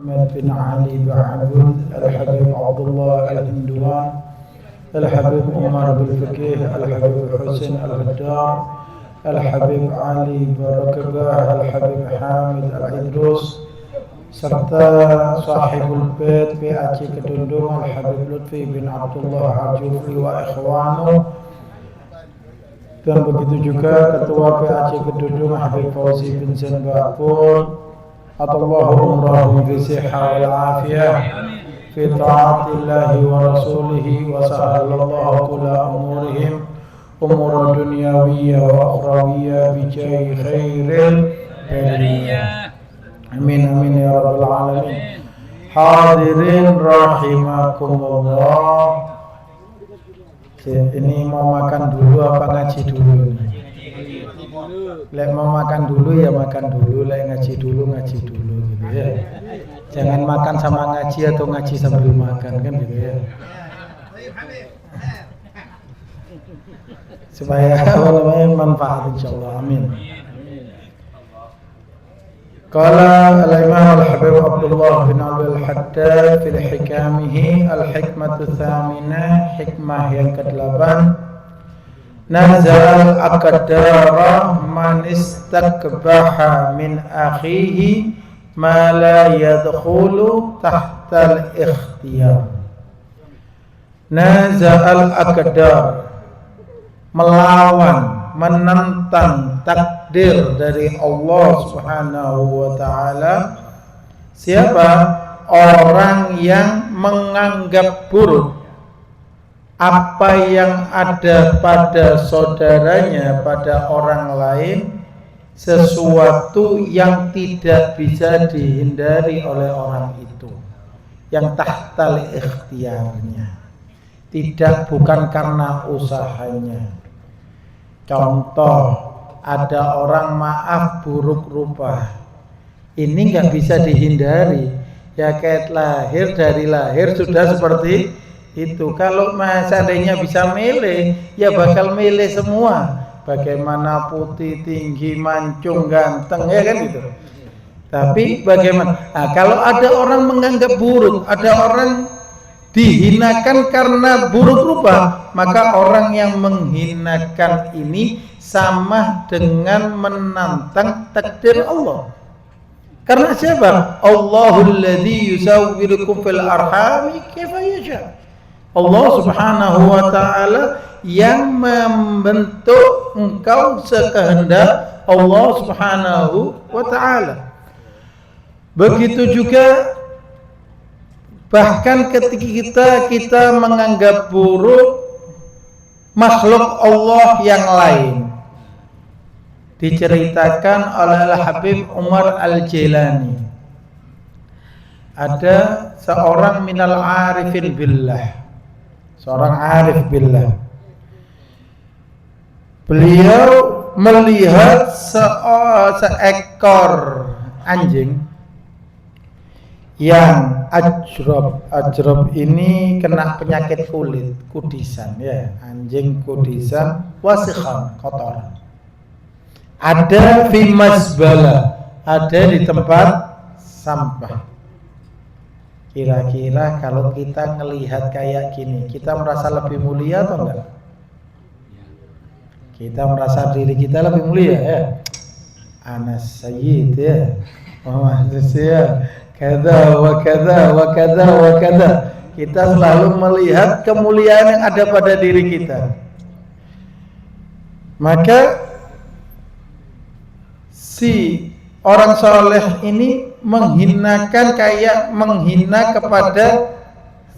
محمد بن علي بن عبود الحبيب عبد الله الهندوان الحبيب عمر بالفقيه الحبيب حسين الهدار الحبيب علي بركبه الحبيب حامد العدروس serta sahibul bait PAC Kedundung Al-Habib Lutfi bin Abdullah Al-Jufri wa ikhwanu, dan begitu juga ketua PAC Kedundung Habib Fauzi bin Zain Bakpur atallahu umrahum fi sihha wal afiyah fi ta'atillahi wa rasulihi wa sahalallahu kulla umurihim umur dunyawiyya wa ukhrawiyya bi jahi khairil bariyah. Amin amin ya rabbal alamin. Hadirin rahimakumullah. Ini mau makan dulu apa ngaji dulu? Lek mau makan dulu ya makan dulu, lek ngaji dulu gitu ya. Jangan makan sama ngaji atau ngaji sambil makan kan gitu ya. Supaya manfaat insyaallah. Amin. Qala al-Imam al-Habib Abdullah bin Abdul Haddad fi hikamihi al-hikmatu tsaminah, hikmah yang ke-8, nazal aqdara man istakbaha min akhihi ma la yadkhulu tahta al-ikhtiyar. Nazal aqdar, melawan, menentang takdir dari Allah Subhanahu wa taala. Siapa? Orang yang menganggap buruk apa yang ada pada saudaranya, pada orang lain, sesuatu yang tidak bisa dihindari oleh orang itu, yang tahtal ikhtiarnya, tidak, bukan karena usahanya. Contoh, ada orang maaf buruk rupa, ini nggak bisa dihindari, ya kayak dari lahir sudah seperti itu. Kalau seandainya bisa milih, ya bakal milih semua, bagaimana putih, tinggi, mancung, ganteng, ya kan gitu. Tapi bagaimana? Nah, kalau ada orang menganggap buruk, ada orang dihinakan karena buruk rupa, maka orang yang menghinakan ini sama dengan menantang takdir Allah. Karena siapa? Allahul ladzi yusawwirukum fil arhami kaifa yasha. Allah Subhanahu wa taala yang membentuk engkau sekehendak Allah Subhanahu wa taala. Begitu juga bahkan ketika kita menganggap buruk makhluk Allah yang lain. Diceritakan oleh Habib Umar Al-Jilani, ada seorang minal arifin billah, seorang arif billah. Beliau melihat seekor anjing yang ajrob ini kena penyakit kulit, kudisan ya, anjing kudisan, wasikhan, kotor. Ada fi masbala, ada di tempat sampah. Kira-kira kalau kita ngelihat kayak gini, kita merasa lebih mulia atau enggak? Kita merasa diri kita lebih mulia ya. Anas sayyid ya, Muhammad ya, kada wa kada wa kada wa kada. Kita selalu melihat kemuliaan yang ada pada diri kita. Maka si orang soleh ini menghinakan, kayak menghina kepada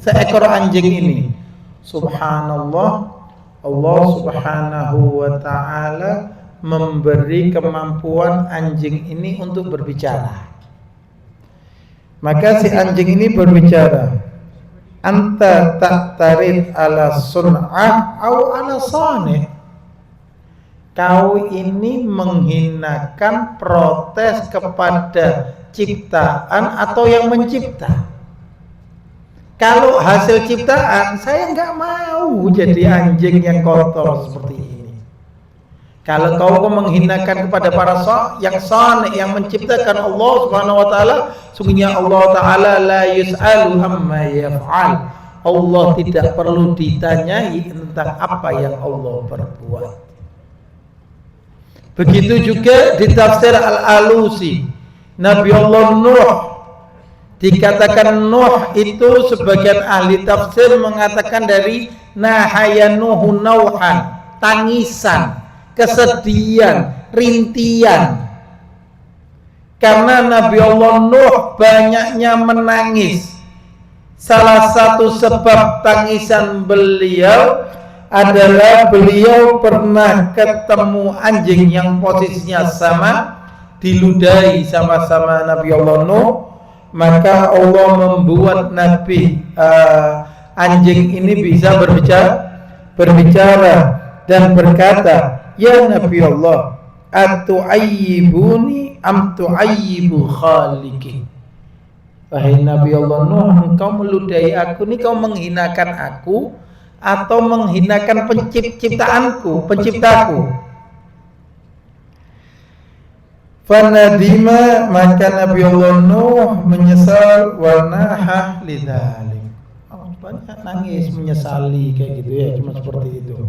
seekor anjing ini. Subhanallah, Allah Subhanahu wa ta'ala memberi kemampuan anjing ini untuk berbicara. Maka si anjing ini berbicara, anta ta'tarid ala sun'ah au ala sanih. Kau ini menghinakan, protes kepada ciptaan atau yang mencipta. Kalau hasil ciptaan, saya nggak mau jadi anjing yang kotor seperti ini. Kalau kau menghinakan kepada para yang saleh yang menciptakan Allah Subhanahu wa taala, sungguhnya Allah taala la yus'alu amma yaf'al. Allah tidak perlu ditanyai tentang apa yang Allah perbuat. Begitu juga di tafsir Al-Alusi, Nabi Allah Nuh, dikatakan Nuh itu sebagian ahli tafsir mengatakan dari nahayanuhu nauhan, tangisan, kesedihan, rintian. Karena Nabi Allah Nuh banyaknya menangis. Salah satu sebab tangisan beliau adalah beliau pernah ketemu anjing yang posisinya sama, diludahi sama-sama Nabi Allah Nuh. Maka Allah membuat Nabi anjing ini bisa berbicara dan berkata, ya Nabi Allah, atu'ayyibuni am tu'ayyibu khaliqi. Wahai Nabi Allah Nuh, engkau meludahi aku, ini kau menghinakan aku atau menghinakan penciptaku. Fanadima, maka Nabi Allah Nuh menyesal, warnaha lidzalik. Banyak nangis menyesali kayak gitu ya, cuma seperti itu.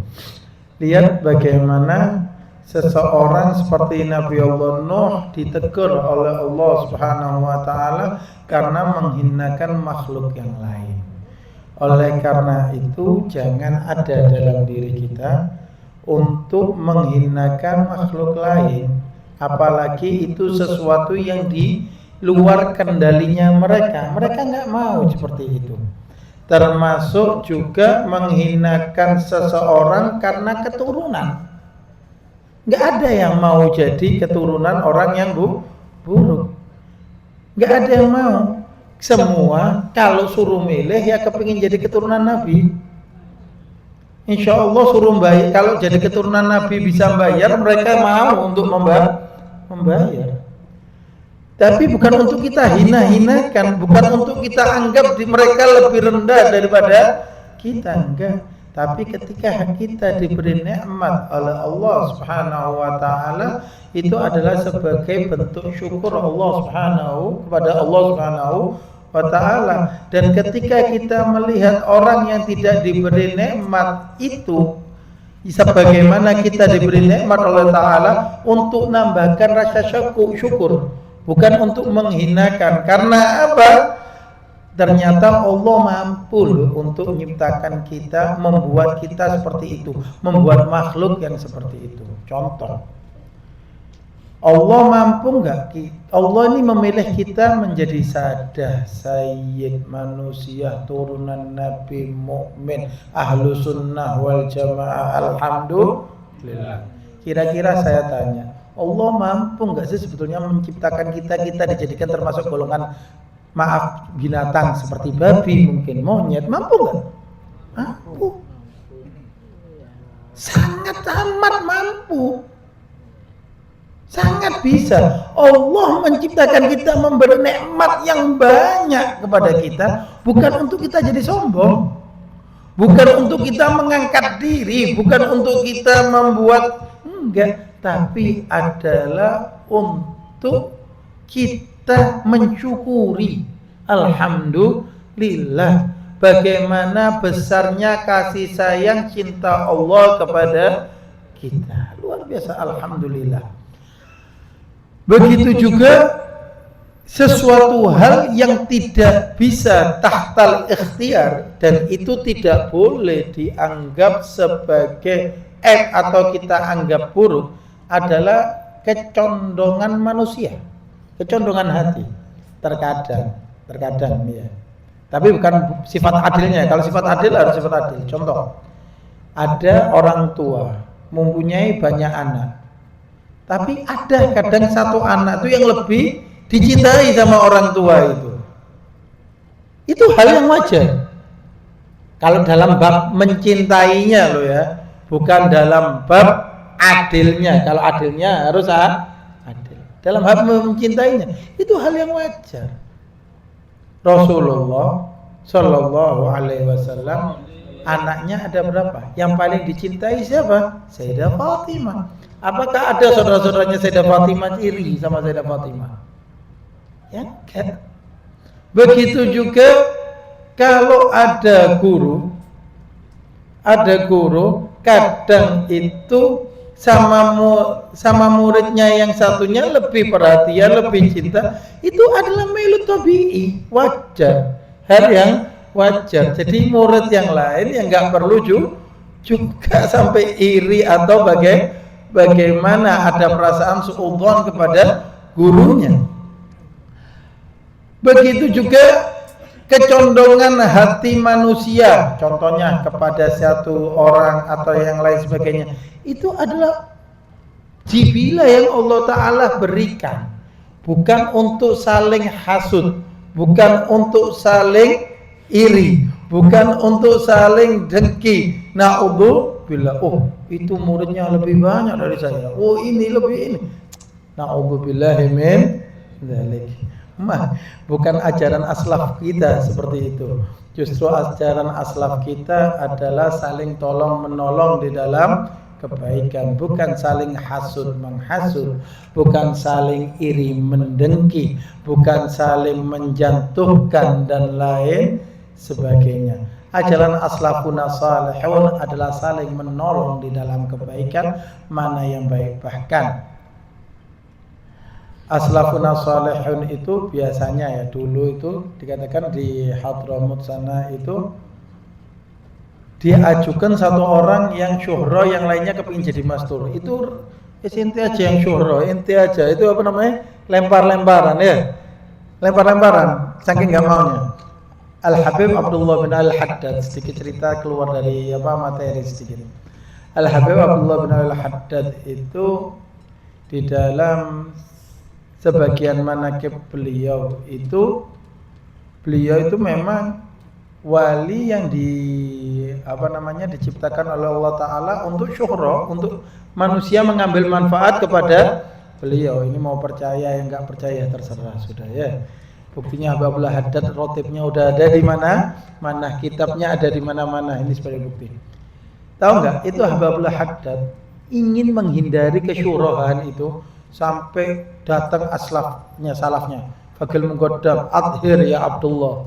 Lihat bagaimana seseorang seperti Nabi Allah Nuh ditegur oleh Allah Subhanahu wa taala karena menghinakan makhluk yang lain. Oleh karena itu jangan ada dalam diri kita untuk menghinakan makhluk lain, apalagi itu sesuatu yang di luar kendalinya mereka. Mereka nggak mau seperti itu. Termasuk juga menghinakan seseorang karena keturunan. Nggak ada yang mau jadi keturunan orang yang buruk. Nggak ada yang mau. Semua kalau suruh milih ya kepingin jadi keturunan Nabi. Insya Allah suruh bayar. Kalau jadi keturunan Nabi bisa bayar, mereka mau untuk membayar. Tapi bukan untuk kita hina-hinakan, bukan untuk kita anggap mereka lebih rendah daripada kita, enggak. Tapi ketika kita diberi nikmat oleh Allah Subhanahu wa taala, itu adalah sebagai bentuk syukur kepada Allah Subhanahu wa taala. Dan ketika kita melihat orang yang tidak diberi nikmat itu, sebagaimana kita diberi nikmat oleh taala, untuk nambahkan rasa syukur, bukan untuk menghinakan. Karena apa? Ternyata Allah mampu untuk menciptakan kita, membuat kita seperti itu, membuat makhluk yang seperti itu. Contoh, Allah mampu nggak? Allah ini memilih kita menjadi sayyid manusia, turunan Nabi, mukmin, ahlu sunnah wal jamaah. Alhamdulillah. Kira-kira saya tanya, Allah mampu nggak sih sebetulnya menciptakan kita dijadikan termasuk golongan binatang seperti babi, mungkin monyet? Mampu nggak? Mampu. Sangat amat mampu. Sangat bisa. Allah menciptakan kita, memberi nikmat yang banyak kepada kita, bukan untuk kita jadi sombong, bukan untuk kita mengangkat diri, bukan untuk kita membuat, enggak, tapi adalah untuk kita mensyukuri. Alhamdulillah, bagaimana besarnya kasih sayang cinta Allah kepada kita. Luar biasa, alhamdulillah. Begitu juga sesuatu hal yang tidak bisa tahtal ikhtiar, dan itu tidak boleh dianggap sebagai atau kita anggap buruk, adalah kecondongan manusia, kecondongan hati. Terkadang ya. Tapi bukan sifat adilnya. Kalau sifat adil harus sifat adil. Contoh, ada orang tua mempunyai banyak anak, tapi ada kadang satu anak itu yang lebih dicintai sama orang tua itu. Itu hal yang wajar. Kalau dalam bab mencintainya loh ya, bukan dalam bab adilnya. Kalau adilnya harus adil. Dalam bab mencintainya, itu hal yang wajar. Rasulullah Shallallahu Alaihi Wasallam, anaknya ada berapa? Yang paling dicintai siapa? Sayyidah Fatimah. Apakah ada saudara-saudaranya Sayyidah Fatimah iri sama Sayyidah Fatimah? Ya kan? Begitu juga kalau ada guru kadang itu sama muridnya yang satunya lebih perhatian, lebih cinta, itu adalah mailut tabi'i, wajar, hal yang wajar. Jadi murid yang lain yang nggak perlu juga sampai iri atau bagaimana ada perasaan suudzon kepada gurunya. Begitu juga kecondongan hati manusia, contohnya kepada satu orang atau yang lain sebagainya, itu adalah jibilah yang Allah Ta'ala berikan, bukan untuk saling hasud, bukan untuk saling iri, bukan untuk saling dengki. Na'udzubillah, oh itu muridnya lebih banyak dari saya, oh ini lebih ini. Na'udzubillahi min dzalik. Bukan ajaran aslaf kita seperti itu. Justru ajaran aslaf kita adalah saling tolong menolong di dalam kebaikan, bukan saling hasud menghasut, bukan saling iri mendengki, bukan saling menjatuhkan dan lain sebagainya. Ajaran aslafuna salihun adalah saling menolong di dalam kebaikan, mana yang baik. Bahkan aslafuna salihun itu biasanya ya dulu itu dikatakan di Hadramut sana itu diajukan satu orang yang syuhro, yang lainnya kepingin jadi mastur. Itu ente aja yang syuhro, ente aja itu apa namanya, lempar-lemparan ya, lempar-lemparan saking nggak maunya. Al-Habib Abdullah bin Al-Haddad, sedikit cerita keluar dari materi sedikit. Al-Habib Abdullah bin Al-Haddad itu di dalam sebagian manaqib beliau itu memang wali yang diciptakan oleh Allah Ta'ala untuk syuhra, untuk manusia mengambil manfaat kepada beliau. Ini mau percaya yang nggak percaya terserah, sudah ya. Buktinya Habibullah Haddad rotibnya udah ada di mana, kitabnya ada di mana-mana. Ini sebagai bukti. Tahu nggak? Itu Habibullah Haddad ingin menghindari kesyurohan itu sampai datang salafnya Fagil Menggodam, adhir ya Abdullah,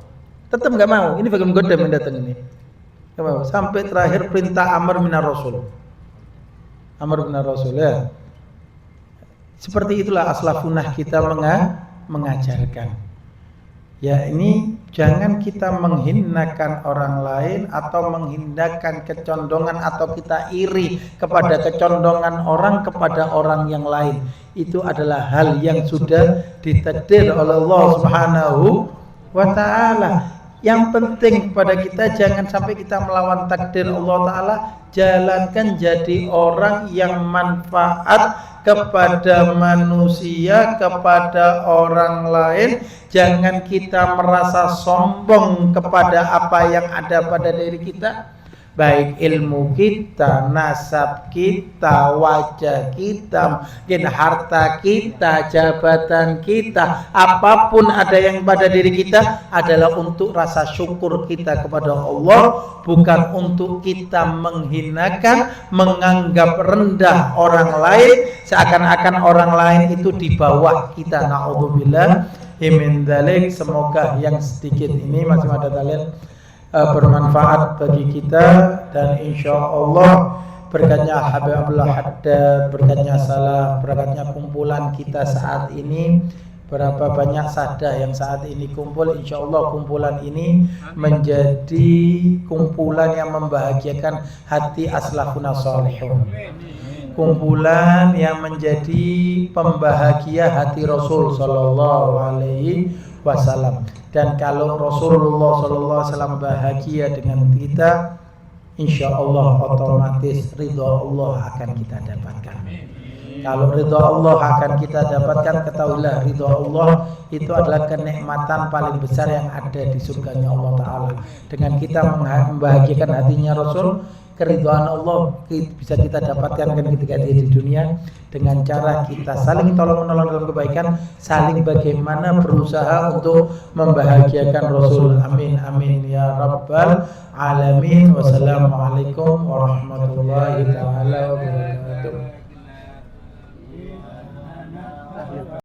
tetap nggak mau. Ini Fagil Menggodam yang datang ini, nggak mau. Sampai terakhir perintah Amr bin Rasul ya. Seperti itulah aslafunah kita mengajarkan. Ya, ini jangan kita menghinakan orang lain atau menghinakan kecondongan atau kita iri kepada kecondongan orang kepada orang yang lain. Itu adalah hal yang sudah ditakdir oleh Allah Subhanahu wa Ta'ala. Yang penting pada kita jangan sampai kita melawan takdir Allah Ta'ala. Jalankan jadi orang yang manfaat kepada manusia, kepada orang lain. Jangan kita merasa sombong kepada apa yang ada pada diri kita, baik ilmu kita, nasab kita, wajah kita, mungkin harta kita, jabatan kita, apapun ada yang pada diri kita adalah untuk rasa syukur kita kepada Allah, bukan untuk kita menghinakan, menganggap rendah orang lain, seakan-akan orang lain itu di bawah kita. Na'udzubillah min dzalik. Semoga yang sedikit ini masih ada dalil bermanfaat bagi kita, dan insya Allah berkatnya Habib Abdullah Haddad, berkatnya salaf, berkatnya kumpulan kita saat ini, berapa banyak sada yang saat ini kumpul, insya Allah kumpulan ini menjadi kumpulan yang membahagiakan hati aslafuna salihun, kumpulan yang menjadi pembahagia hati Rasul Sallallahu Alaihi Wasallam. Dan kalau Rasulullah Sallallahu Alaihi Wasallam bahagia dengan kita, insya Allah otomatis ridha Allah akan kita dapatkan. Kalau ridha Allah akan kita dapatkan, ketahuilah ridha Allah itu adalah kenikmatan paling besar yang ada di surganya Allah Ta'ala. Dengan kita membahagiakan hatinya Rasul, keridhaan Allah bisa kita dapatkan kan ketika di dunia dengan cara kita saling tolong-menolong dalam kebaikan, saling bagaimana berusaha untuk membahagiakan Rasul. Amin amin ya rabbal alamin. Wassalamualaikum warahmatullahi taala wabarakatuh.